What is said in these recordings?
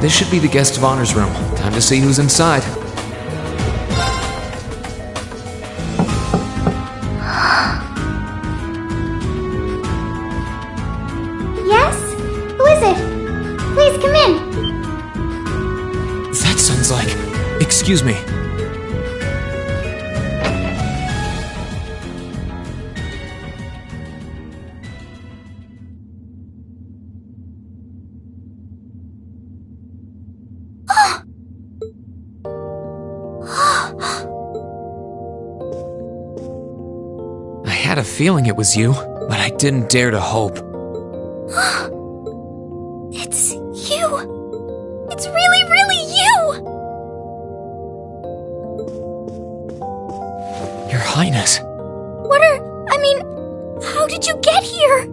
This should be the guest of honor's room. Time to see who's inside. Yes? Who is it? Please come in. That sounds like... Excuse me. I had a feeling it was you, but I didn't dare to hope. It's you! It's really, really you! Your Highness. How did you get here?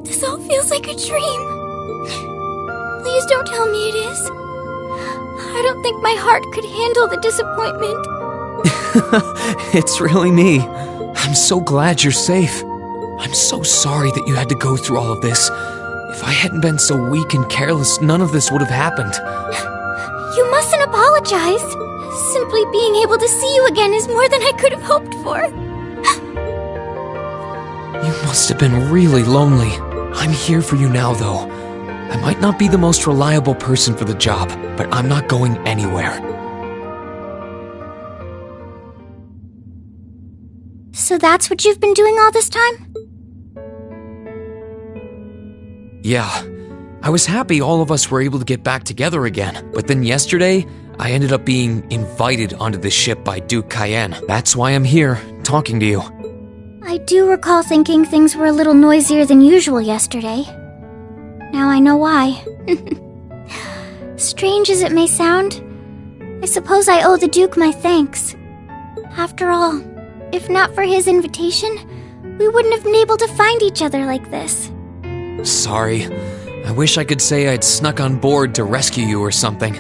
This all feels like a dream. Please don't tell me it is. I don't think my heart could handle the disappointment. It's really me. I'm so glad you're safe. I'm so sorry that you had to go through all of this. If I hadn't been so weak and careless, none of this would have happened. You mustn't apologize. Simply being able to see you again is more than I could have hoped for. You must have been really lonely. I'm here for you now, though. I might not be the most reliable person for the job, but I'm not going anywhere. So that's what you've been doing all this time? Yeah. I was happy all of us were able to get back together again, but then yesterday, I ended up being invited onto the ship by Duke Cayenne. That's why I'm here, talking to you. I do recall thinking things were a little noisier than usual yesterday. Now I know why. Strange as it may sound, I suppose I owe the Duke my thanks. After all, if not for his invitation, we wouldn't have been able to find each other like this. Sorry. I wish I could say I'd snuck on board to rescue you or something.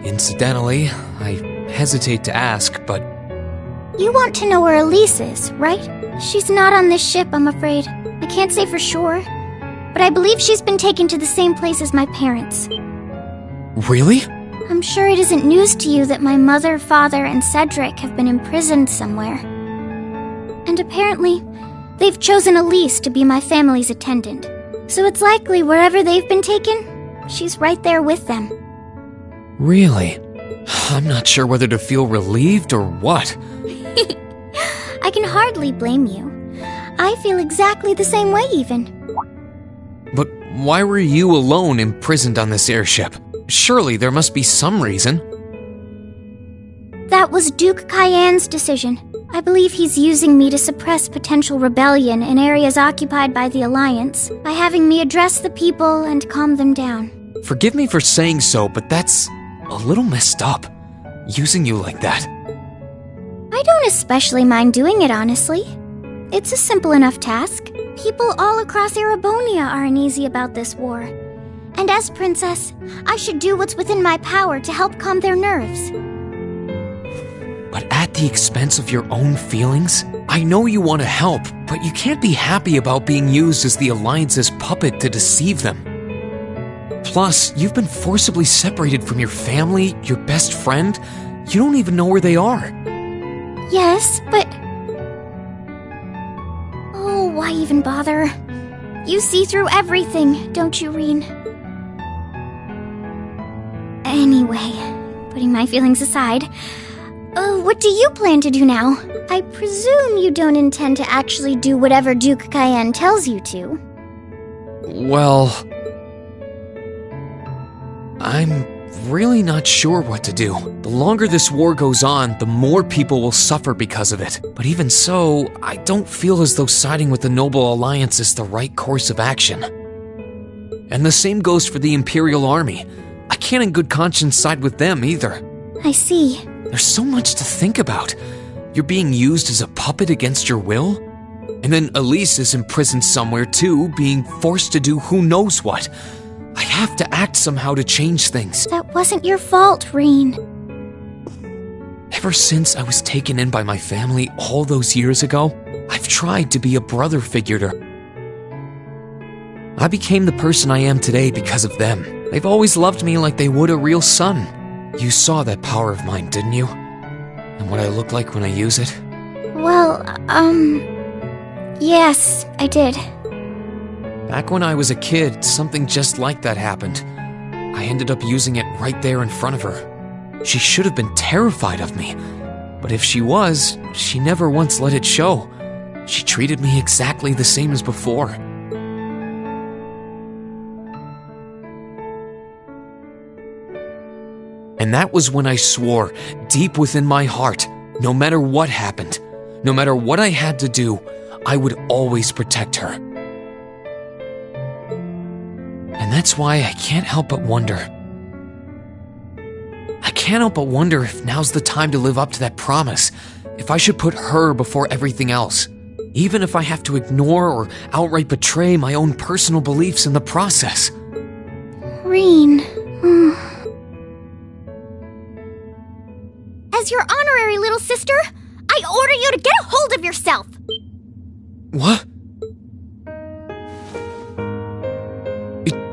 Incidentally, I hesitate to ask, but... You want to know where Elise is, right? She's not on this ship, I'm afraid. I can't say for sure, but I believe she's been taken to the same place as my parents. Really? I'm sure it isn't news to you that my mother, father, and Cedric have been imprisoned somewhere. And apparently, they've chosen Elise to be my family's attendant. So it's likely wherever they've been taken, she's right there with them. Really? I'm not sure whether to feel relieved or what. I can hardly blame you. I feel exactly the same way, even. But why were you alone imprisoned on this airship? Surely there must be some reason. That was Duke Cayenne's decision. I believe he's using me to suppress potential rebellion in areas occupied by the Alliance by having me address the people and calm them down. Forgive me for saying so, but that's a little messed up, using you like that. I don't especially mind doing it, honestly. It's a simple enough task. People all across Erebonia are uneasy about this war. And as princess, I should do what's within my power to help calm their nerves. But at the expense of your own feelings? I know you want to help, but you can't be happy about being used as the Alliance's puppet to deceive them. Plus, you've been forcibly separated from your family, your best friend. You don't even know where they are. Yes, but... Oh, why even bother? You see through everything, don't you, Reen? Anyway, putting my feelings aside, what do you plan to do now? I presume you don't intend to actually do whatever Duke Cayenne tells you to. Well... I'm really not sure what to do. The longer this war goes on, the more people will suffer because of it. But even so, I don't feel as though siding with the Noble Alliance is the right course of action. And the same goes for the Imperial Army. I can't in good conscience side with them either. I see. There's so much to think about. You're being used as a puppet against your will? And then Elise is imprisoned somewhere too, being forced to do who knows what. I have to act somehow to change things. That wasn't your fault, Reen. Ever since I was taken in by my family all those years ago, I've tried to be a brother figure to her. I became the person I am today because of them. They've always loved me like they would a real son. You saw that power of mine, didn't you? And what I look like when I use it? Well, yes, I did. Back when I was a kid, something just like that happened. I ended up using it right there in front of her. She should have been terrified of me. But if she was, she never once let it show. She treated me exactly the same as before. And that was when I swore, deep within my heart, no matter what happened, no matter what I had to do, I would always protect her. And that's why I can't help but wonder. I can't help but wonder if now's the time to live up to that promise, if I should put her before everything else, even if I have to ignore or outright betray my own personal beliefs in the process. Reen. As your honorary little sister, I order you to get a hold of yourself! What?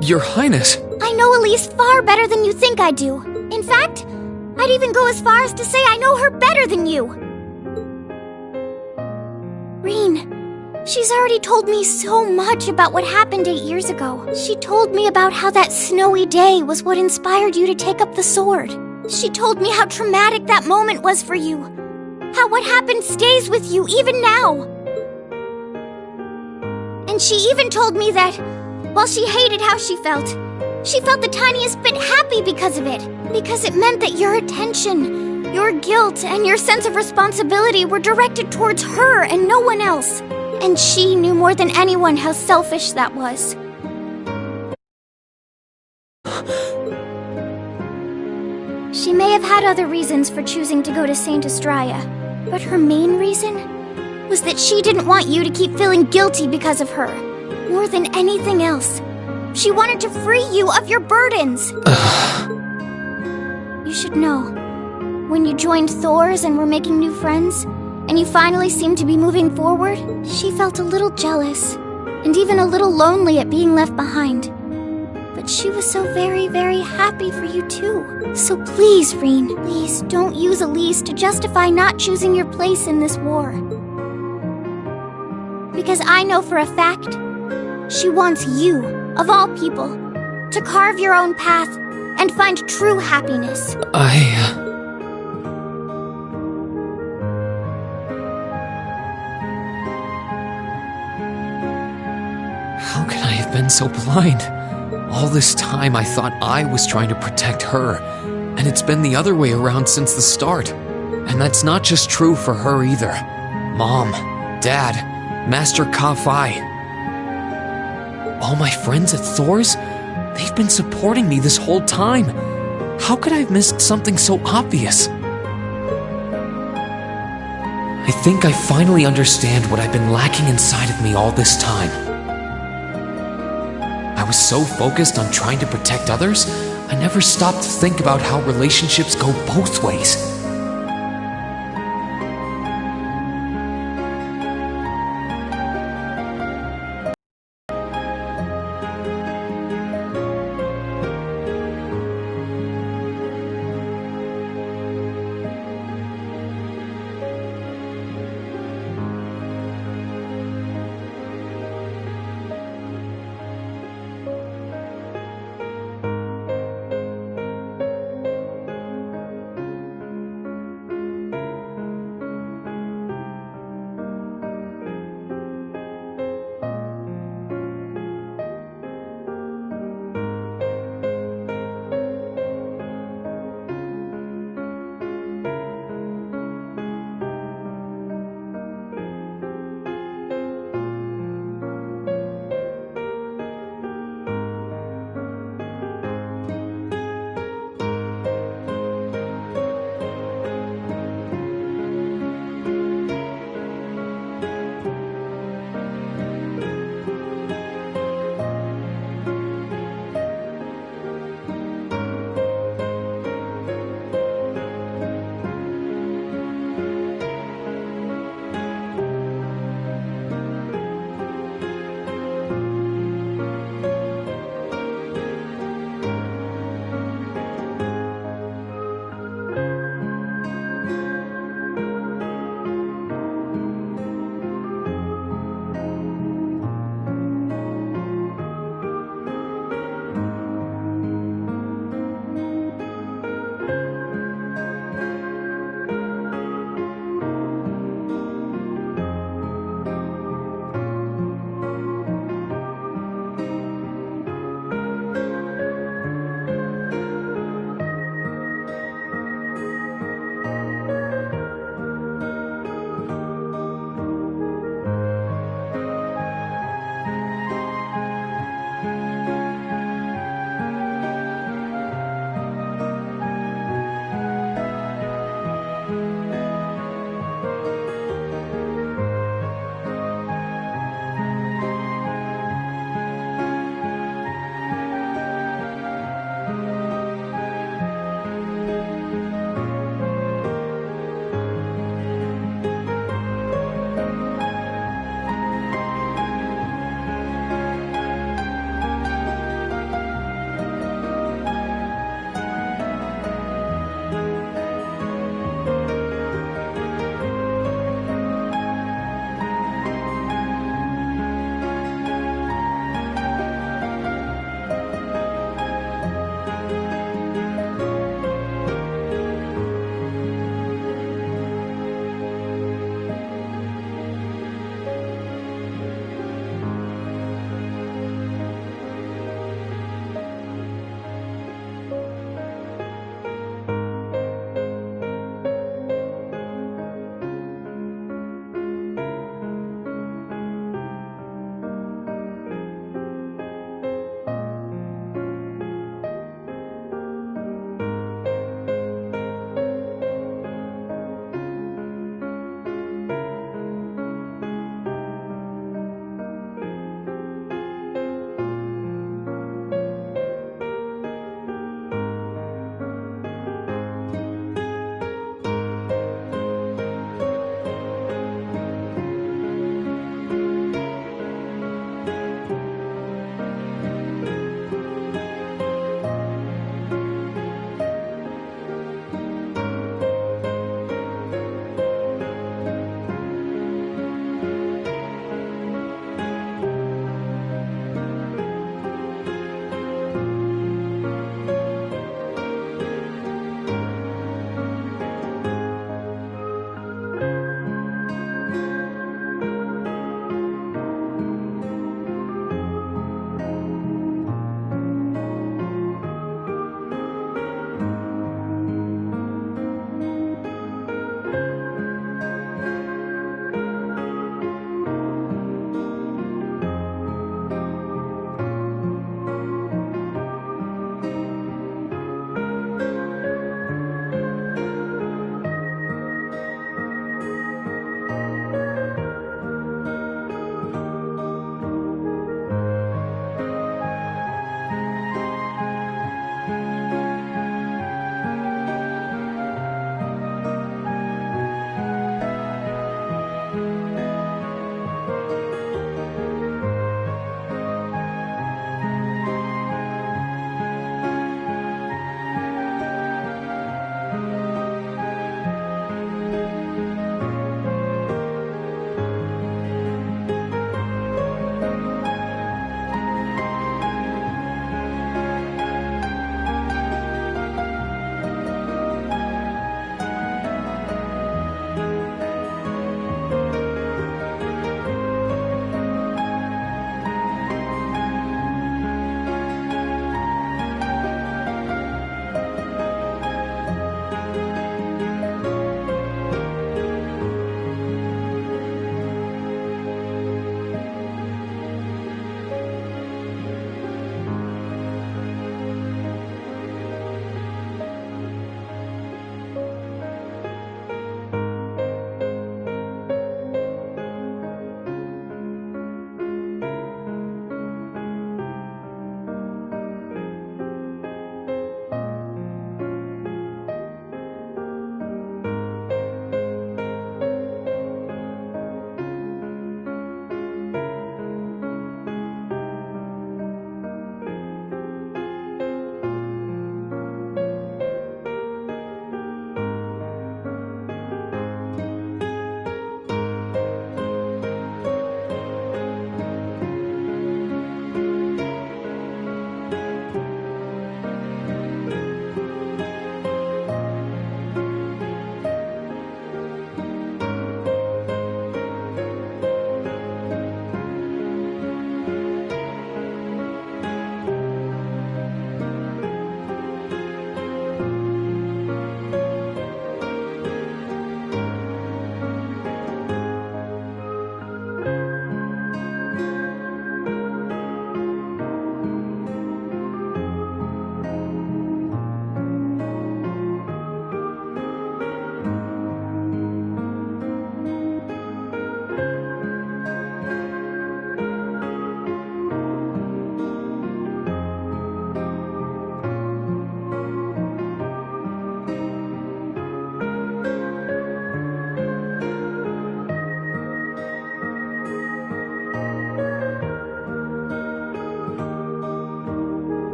Your Highness. I know Elise far better than you think I do. In fact, I'd even go as far as to say I know her better than you. Reen, she's already told me so much about what happened 8 years ago. She told me about how that snowy day was what inspired you to take up the sword. She told me how traumatic that moment was for you. How what happened stays with you even now. And she even told me that, while she hated how she felt the tiniest bit happy because of it. Because it meant that your attention, your guilt, and your sense of responsibility were directed towards her and no one else. And she knew more than anyone how selfish that was. She may have had other reasons for choosing to go to Saint Estrella, but her main reason was that she didn't want you to keep feeling guilty because of her. More than anything else, she wanted to free you of your burdens. You should know, when you joined Thor's and were making new friends, and you finally seemed to be moving forward, she felt a little jealous, and even a little lonely at being left behind. But she was so very, very happy for you too. So please, Reen, please don't use Elise to justify not choosing your place in this war. Because I know for a fact, she wants you, of all people, to carve your own path and find true happiness. How could I have been so blind? All this time I thought I was trying to protect her, and it's been the other way around since the start. And that's not just true for her either. Mom, Dad, Master Ka-Fai. All my friends at Thor's, they've been supporting me this whole time. How could I have missed something so obvious? I think I finally understand what I've been lacking inside of me all this time. I was so focused on trying to protect others, I never stopped to think about how relationships go both ways.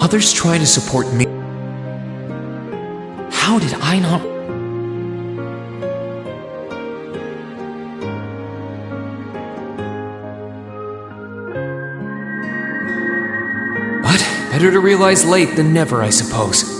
others try to support me. How did I not... But better to realize late than never, I suppose.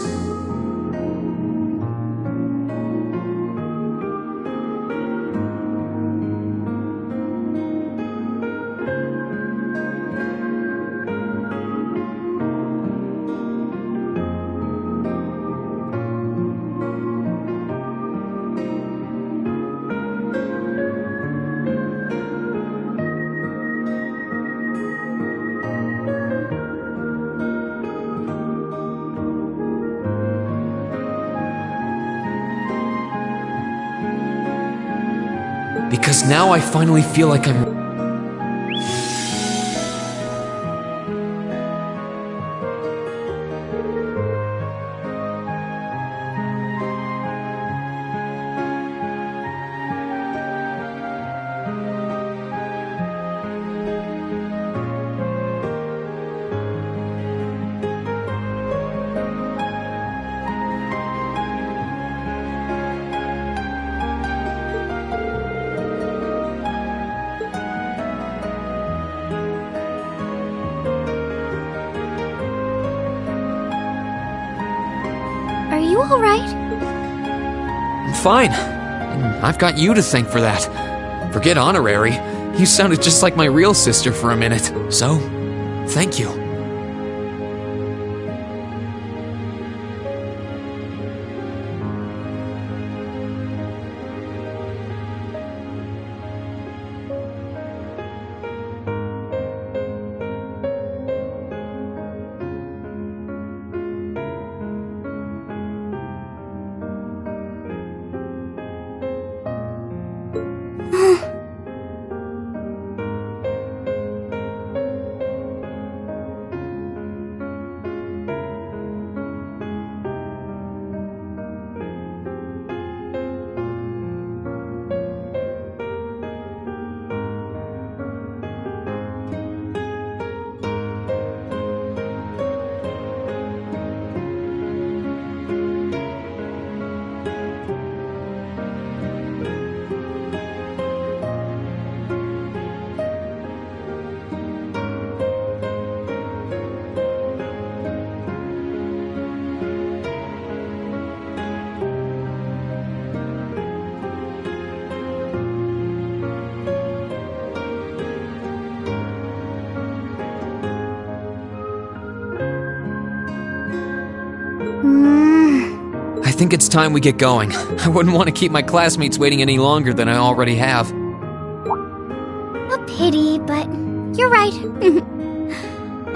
Because now I finally feel like I'm... Are you alright? I'm fine. And I've got you to thank for that. Forget honorary. You sounded just like my real sister for a minute. So, thank you. I think it's time we get going. I wouldn't want to keep my classmates waiting any longer than I already have. A pity, but you're right.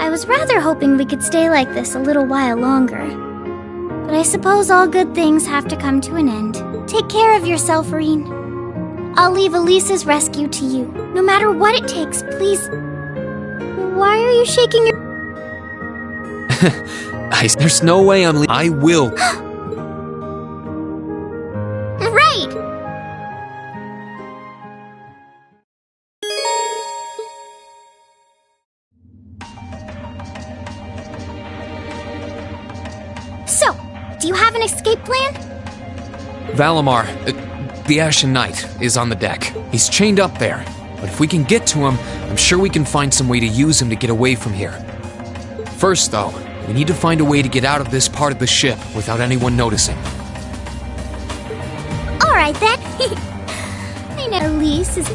I was rather hoping we could stay like this a little while longer. But I suppose all good things have to come to an end. Take care of yourself, Reen. I'll leave Elise's rescue to you. No matter what it takes, please. Why are you shaking your... There's no way I'm I will. Right! So, do you have an escape plan? Valimar, the Ashen Knight, is on the deck. He's chained up there. But if we can get to him, I'm sure we can find some way to use him to get away from here. First, though, we need to find a way to get out of this part of the ship without anyone noticing. Alright then. I know Elise is...